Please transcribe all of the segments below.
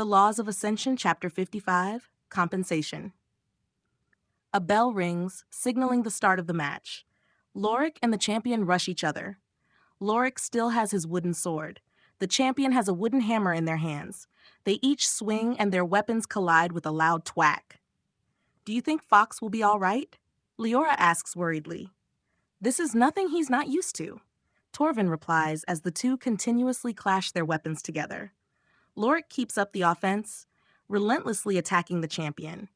The Laws of Ascension, Chapter 55, Compensation. A bell rings, signaling the start of the match. Lorik and the champion rush each other. Lorik still has his wooden sword. The champion has a wooden hammer in their hands. They each swing and their weapons collide with a loud thwack. "Do you think Fox will be all right?" Leora asks worriedly. "This is nothing he's not used to." Torvin replies as the two continuously clash their weapons together. Lorik keeps up the offense, relentlessly attacking the champion.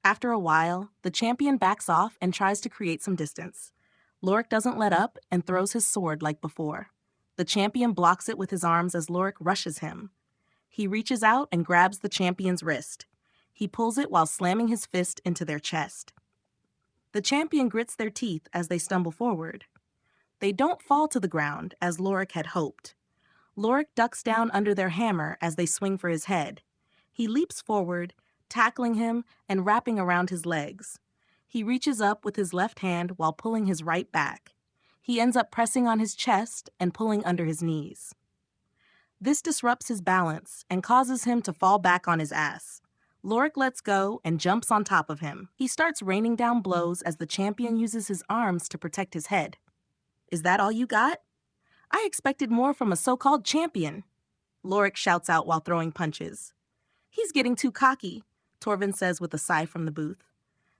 After a while, the champion backs off and tries to create some distance. Lorik doesn't let up and throws his sword like before. The champion blocks it with his arms as Lorik rushes him. He reaches out and grabs the champion's wrist. He pulls it while slamming his fist into their chest. The champion grits their teeth as they stumble forward. They don't fall to the ground as Lorik had hoped. Lorik ducks down under their hammer as they swing for his head. He leaps forward, tackling him and wrapping around his legs. He reaches up with his left hand while pulling his right back. He ends up pressing on his chest and pulling under his knees. This disrupts his balance and causes him to fall back on his ass. Lorik lets go and jumps on top of him. He starts raining down blows as the champion uses his arms to protect his head. "Is that all you got? I expected more from a so-called champion," Lorik shouts out while throwing punches. "He's getting too cocky," Torvin says with a sigh from the booth.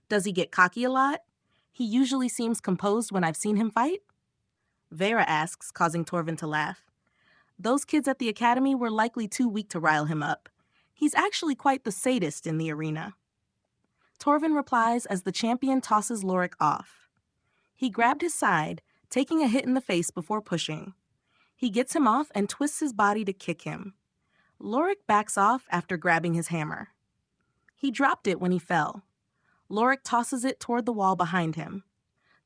"Does he get cocky a lot? He usually seems composed when I've seen him fight?" Vera asks, causing Torvin to laugh. "Those kids at the academy were likely too weak to rile him up. He's actually quite the sadist in the arena." Torvin replies as the champion tosses Lorik off. He grabbed his side, taking a hit in the face before pushing. He gets him off and twists his body to kick him. Lorik backs off after grabbing his hammer. He dropped it when he fell. Lorik tosses it toward the wall behind him.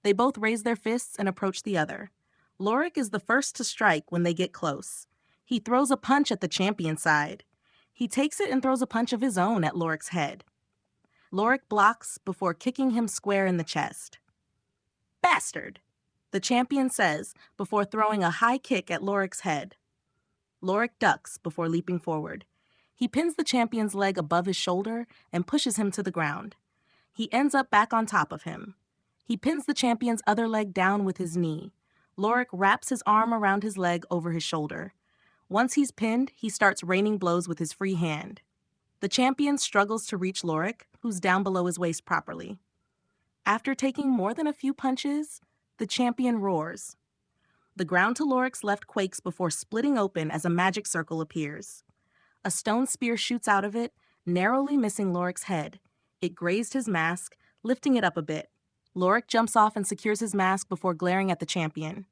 They both raise their fists and approach the other. Lorik is the first to strike when they get close. He throws a punch at the champion's side. He takes it and throws a punch of his own at Lorik's head. Lorik blocks before kicking him square in the chest. "Bastard!" the champion says before throwing a high kick at Lorik's head. Lorik ducks before leaping forward. He pins the champion's leg above his shoulder and pushes him to the ground. He ends up back on top of him. He pins the champion's other leg down with his knee. Lorik wraps his arm around his leg over his shoulder. Once he's pinned, he starts raining blows with his free hand. The champion struggles to reach Lorik, who's down below his waist properly. After taking more than a few punches, the champion roars. The ground to Lorik's left quakes before splitting open as a magic circle appears. A stone spear shoots out of it, narrowly missing Lorik's head. It grazed his mask, lifting it up a bit. Lorik jumps off and secures his mask before glaring at the champion.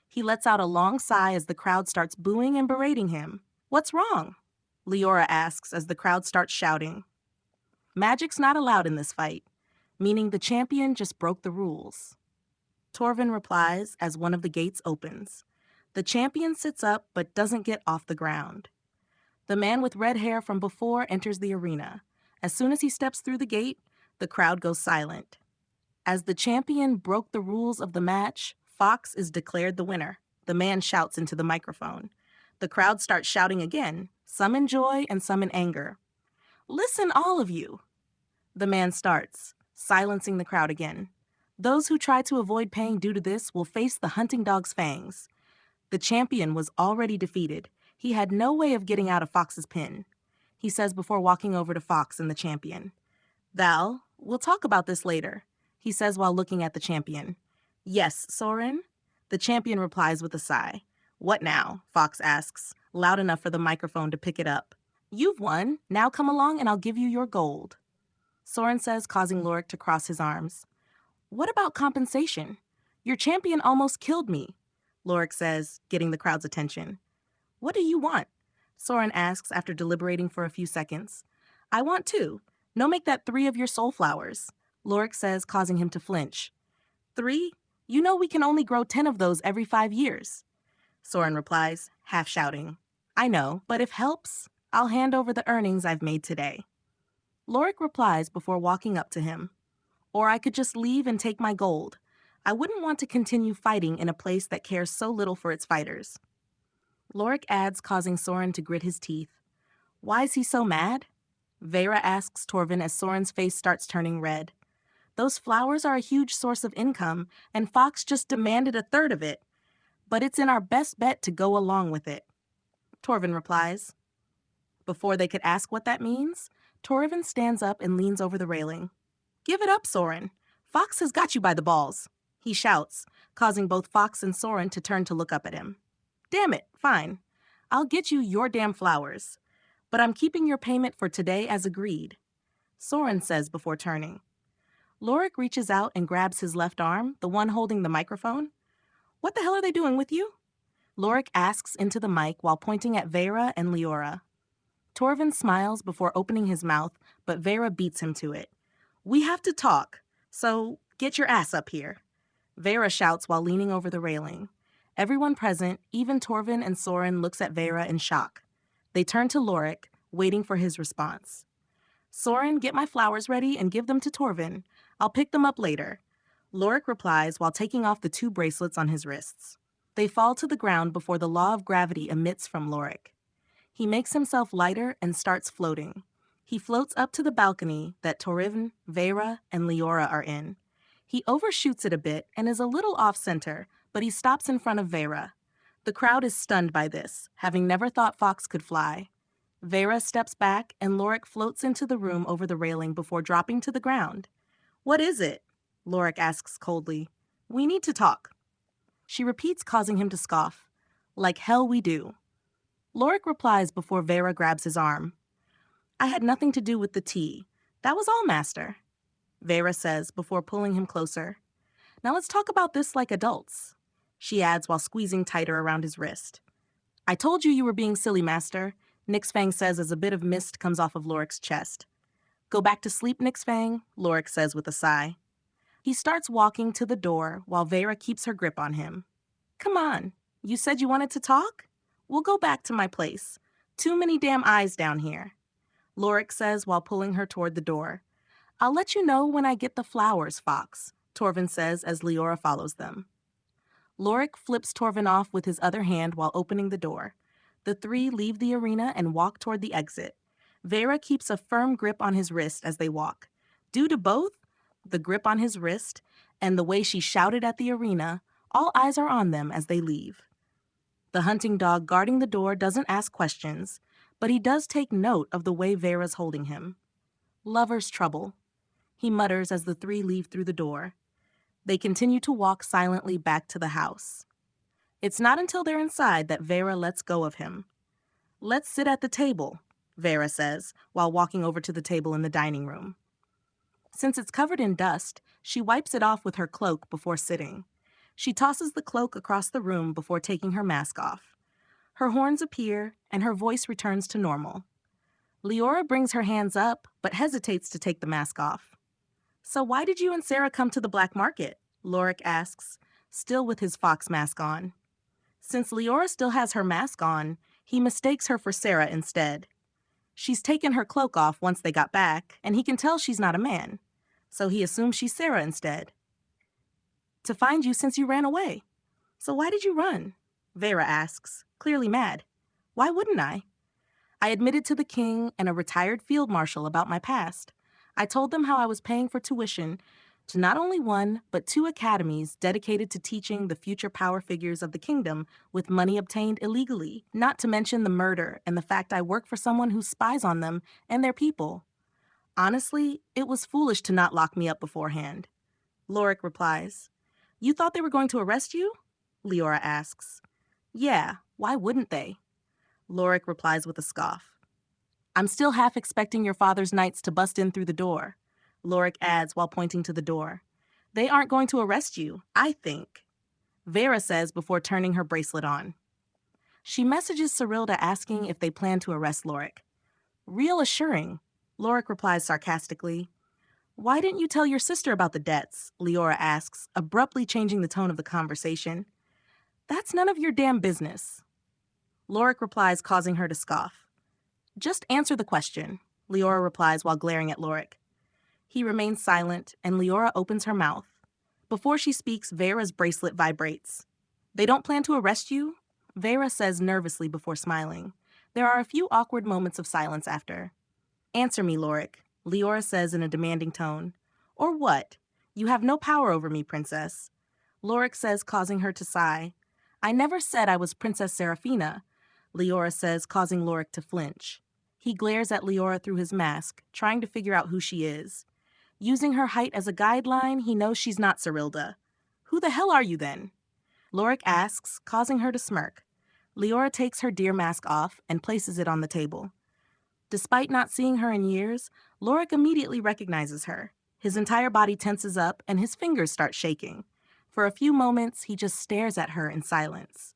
He lets out a long sigh as the crowd starts booing and berating him. "What's wrong?" Leora asks as the crowd starts shouting. Magic's not allowed in this fight, meaning the champion just broke the rules. Torvin replies as one of the gates opens. The champion sits up but doesn't get off the ground. The man with red hair from before enters the arena. As soon as he steps through the gate, the crowd goes silent. As the champion broke the rules of the match, Fox is declared the winner. The man shouts into the microphone. The crowd starts shouting again, some in joy and some in anger. "Listen, all of you," the man starts, silencing the crowd again. "Those who try to avoid paying due to this will face the hunting dog's fangs." The champion was already defeated. He had no way of getting out of Fox's pin. He says before walking over to Fox and the champion. "Val, we'll talk about this later," he says while looking at the champion. "Yes, Soren?" The champion replies with a sigh. "What now?" Fox asks, loud enough for the microphone to pick it up. "You've won. Now come along and I'll give you your gold," Soren says, causing Lorik to cross his arms. "What about compensation? Your champion almost killed me," Lorik says, getting the crowd's attention. "What do you want?" Soren asks after deliberating for a few seconds. "I want 2. No, make that 3 of your soul flowers," Lorik says, causing him to flinch. "3? You know we can only grow 10 of those every 5 years," Soren replies, half shouting. "I know, but if helps, I'll hand over the earnings I've made today." Lorik replies before walking up to him. "Or I could just leave and take my gold. I wouldn't want to continue fighting in a place that cares so little for its fighters." Lorik adds, causing Soren to grit his teeth. Why is he so mad? Vera asks Torvin as Soren's face starts turning red. Those flowers are a huge source of income, and Fox just demanded a third of it. But it's in our best bet to go along with it. Torvin replies. Before they could ask what that means, Torvin stands up and leans over the railing. Give it up, Soren. Fox has got you by the balls, he shouts, causing both Fox and Soren to turn to look up at him. Damn it, fine. I'll get you your damn flowers. But I'm keeping your payment for today as agreed, Soren says before turning. Lorik reaches out and grabs his left arm, the one holding the microphone. What the hell are they doing with you? Lorik asks into the mic while pointing at Vera and Leora. Torvin smiles before opening his mouth, but Vera beats him to it. We have to talk, so get your ass up here, Vera shouts while leaning over the railing. Everyone present, even Torvin and Soren, looks at Vera in shock. They turn to Lorik, waiting for his response. Soren, get my flowers ready and give them to Torvin. I'll pick them up later, Lorik replies while taking off the 2 bracelets on his wrists. They fall to the ground before the law of gravity emits from Lorik. He makes himself lighter and starts floating. He floats up to the balcony that Torvin, Vera, and Leora are in. He overshoots it a bit and is a little off-center, but he stops in front of Vera. The crowd is stunned by this, having never thought Fox could fly. Vera steps back and Lorik floats into the room over the railing before dropping to the ground. What is it? Lorik asks coldly. We need to talk. She repeats, causing him to scoff. Like hell we do. Lorik replies before Vera grabs his arm. I had nothing to do with the tea. That was all, Master, Vera says before pulling him closer. Now let's talk about this like adults, she adds while squeezing tighter around his wrist. I told you were being silly, Master, Nixfang says as a bit of mist comes off of Lorik's chest. Go back to sleep, Nixfang, Lorik says with a sigh. He starts walking to the door while Vera keeps her grip on him. Come on, you said you wanted to talk? We'll go back to my place. Too many damn eyes down here, Lorik says while pulling her toward the door. I'll let you know when I get the flowers, Fox, Torvin says as Leora follows them. Lorik flips Torvin off with his other hand while opening the door. The 3 leave the arena and walk toward the exit. Vera keeps a firm grip on his wrist as they walk. Due to both, the grip on his wrist and the way she shouted at the arena, all eyes are on them as they leave. The hunting dog guarding the door doesn't ask questions, but he does take note of the way Vera's holding him. Lover's trouble, he mutters as the 3 leave through the door. They continue to walk silently back to the house. It's not until they're inside that Vera lets go of him. Let's sit at the table, Vera says, while walking over to the table in the dining room. Since it's covered in dust, she wipes it off with her cloak before sitting. She tosses the cloak across the room before taking her mask off. Her horns appear, and her voice returns to normal. Leora brings her hands up, but hesitates to take the mask off. So why did you and Sarah come to the black market? Lorik asks, still with his fox mask on. Since Leora still has her mask on, he mistakes her for Sarah instead. She's taken her cloak off once they got back, and he can tell she's not a man, so he assumes she's Sarah instead. To find you since you ran away. So why did you run? Vera asks, clearly mad. Why wouldn't I? I admitted to the king and a retired field marshal about my past. I told them how I was paying for tuition to not only 1, but 2 academies dedicated to teaching the future power figures of the kingdom with money obtained illegally, not to mention the murder and the fact I work for someone who spies on them and their people. Honestly, it was foolish to not lock me up beforehand. Lorik replies. You thought they were going to arrest you? Leora asks. Yeah, why wouldn't they? Lorik replies with a scoff. I'm still half expecting your father's knights to bust in through the door, Lorik adds while pointing to the door. They aren't going to arrest you, I think, Vera says before turning her bracelet on. She messages Cyrilda asking if they plan to arrest Lorik. Real assuring, Lorik replies sarcastically. Why didn't you tell your sister about the debts? Leora asks, abruptly changing the tone of the conversation. That's none of your damn business, Lorik replies, causing her to scoff. Just answer the question, Leora replies while glaring at Lorik. He remains silent, and Leora opens her mouth. Before she speaks, Vera's bracelet vibrates. They don't plan to arrest you? Vera says nervously before smiling. There are a few awkward moments of silence after. "Answer me, Lorik," Leora says in a demanding tone. "Or what? You have no power over me, princess." Lorik says, causing her to sigh. "I never said I was Princess Seraphina," Leora says, causing Lorik to flinch. He glares at Leora through his mask, trying to figure out who she is. Using her height as a guideline, he knows she's not Cyrilda. "Who the hell are you then?" Lorik asks, causing her to smirk. Leora takes her deer mask off and places it on the table. Despite not seeing her in years, Lorik immediately recognizes her. His entire body tenses up and his fingers start shaking. For a few moments, he just stares at her in silence.